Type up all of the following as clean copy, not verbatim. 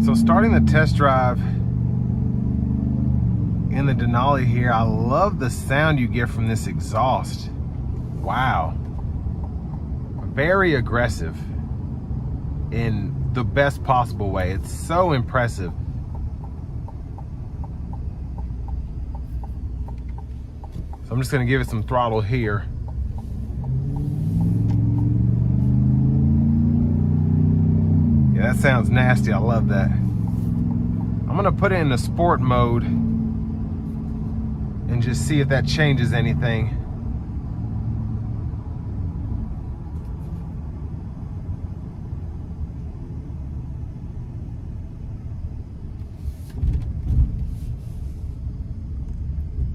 So starting the test drive in the Denali here, I love the sound you get from this exhaust. Wow. Very aggressive in the best possible way. It's so impressive. So I'm just gonna give it some throttle here. Yeah, that sounds nasty. I love that. I'm gonna put it in the sport mode and just see if that changes anything.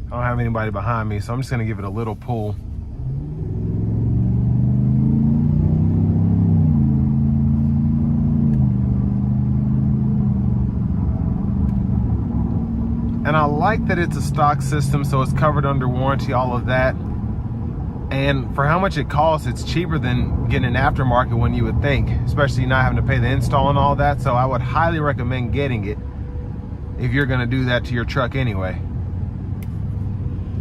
I don't have anybody behind me, so I'm just gonna give it a little pull. And I like that it's a stock system, so it's covered under warranty, all of that. And for how much it costs, it's cheaper than getting an aftermarket one, you would think, especially not having to pay the install and all that. So I would highly recommend getting it if you're gonna do that to your truck anyway.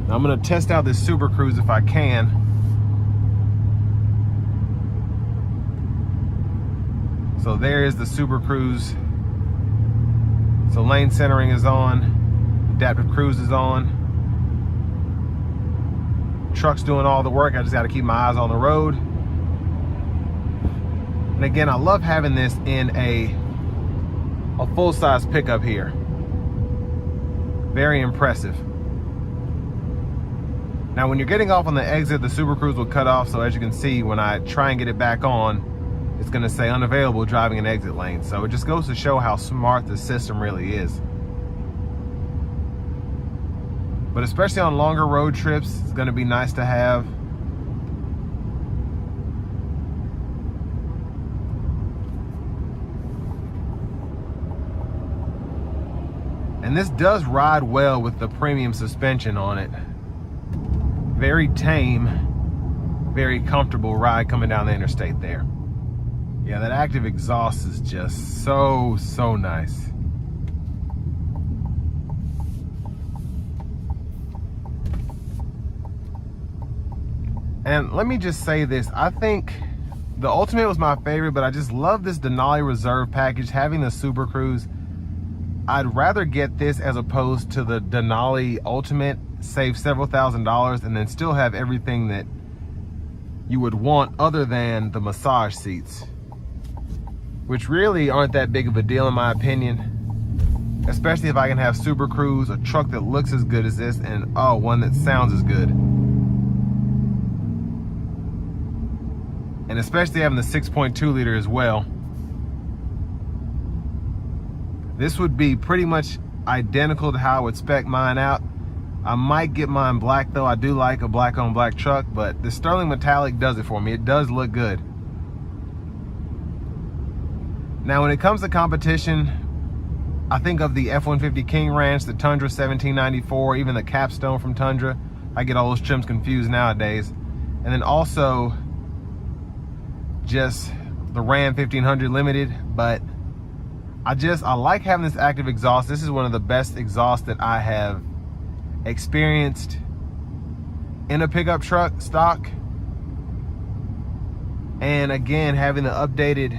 Now I'm gonna test out this Super Cruise if I can. So there is the Super Cruise. So lane centering is on. Adaptive cruise is on. Truck's doing all the work. I just got to keep my eyes on the road. And again, I love having this in a full-size pickup here. Very impressive. Now, when you're getting off on the exit, the Super Cruise will cut off. So as you can see, when I try and get it back on, it's going to say unavailable driving in exit lane. So it just goes to show how smart the system really is. But especially on longer road trips, it's gonna be nice to have. And this does ride well with the premium suspension on it. Very tame, very comfortable ride coming down the interstate there. Yeah, that active exhaust is just so nice. And let me just say this, I think the Ultimate was my favorite, but I just love this Denali Reserve package, having the Super Cruise. I'd rather get this as opposed to the Denali Ultimate, save several $1,000s, and then still have everything that you would want other than the massage seats, which really aren't that big of a deal in my opinion, especially if I can have Super Cruise, a truck that looks as good as this, and one that sounds as good. And especially having the 6.2 liter as well. This would be pretty much identical to how I would spec mine out. I might get mine black though. I do like a black on black truck, but the Sterling Metallic does it for me. It does look good. Now when it comes to competition, I think of the F-150 King Ranch, the Tundra 1794, even the Capstone from Tundra. I get all those trims confused nowadays. And then also just the Ram 1500 Limited, but I like having this active exhaust. This is one of the best exhausts that I have experienced in a pickup truck stock. And again, having the updated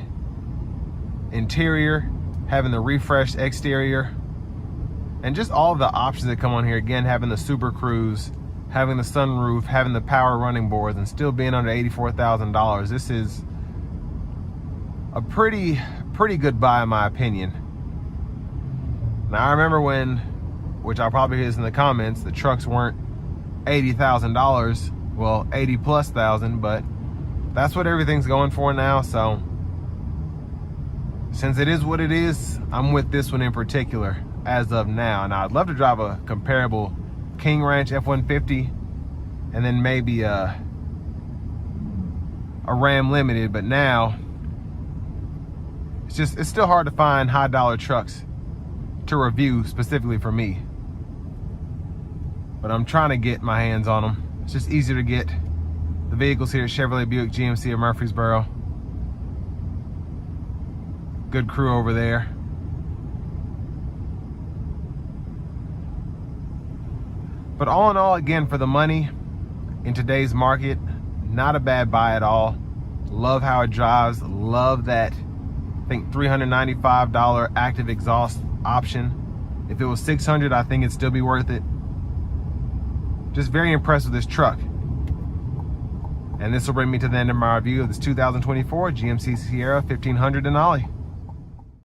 interior, having the refreshed exterior, and just all of the options that come on here. Again, having the Super Cruise, having the sunroof, having the power running boards, and still being under $84,000. This is a pretty good buy in my opinion. Now I remember when, which I'll probably hear this in the comments, the trucks weren't $80,000, well 80 plus thousand, but that's what everything's going for now. So since it is what it is, I'm with this one in particular as of now. Now I'd love to drive a comparable King Ranch F-150 and then maybe a Ram Limited, but now it's still hard to find high dollar trucks to review specifically for me. But I'm trying to get my hands on them. It's just easier to get the vehicles here at Chevrolet Buick GMC of Murfreesboro. Good crew over there. But all in all, again, for the money in today's market, not a bad buy at all. Love how it drives. Love that, I think, $395 active exhaust option. If it was $600, I think it'd still be worth it. Just very impressed with this truck. And this will bring me to the end of my review of this 2024 GMC Sierra 1500 Denali.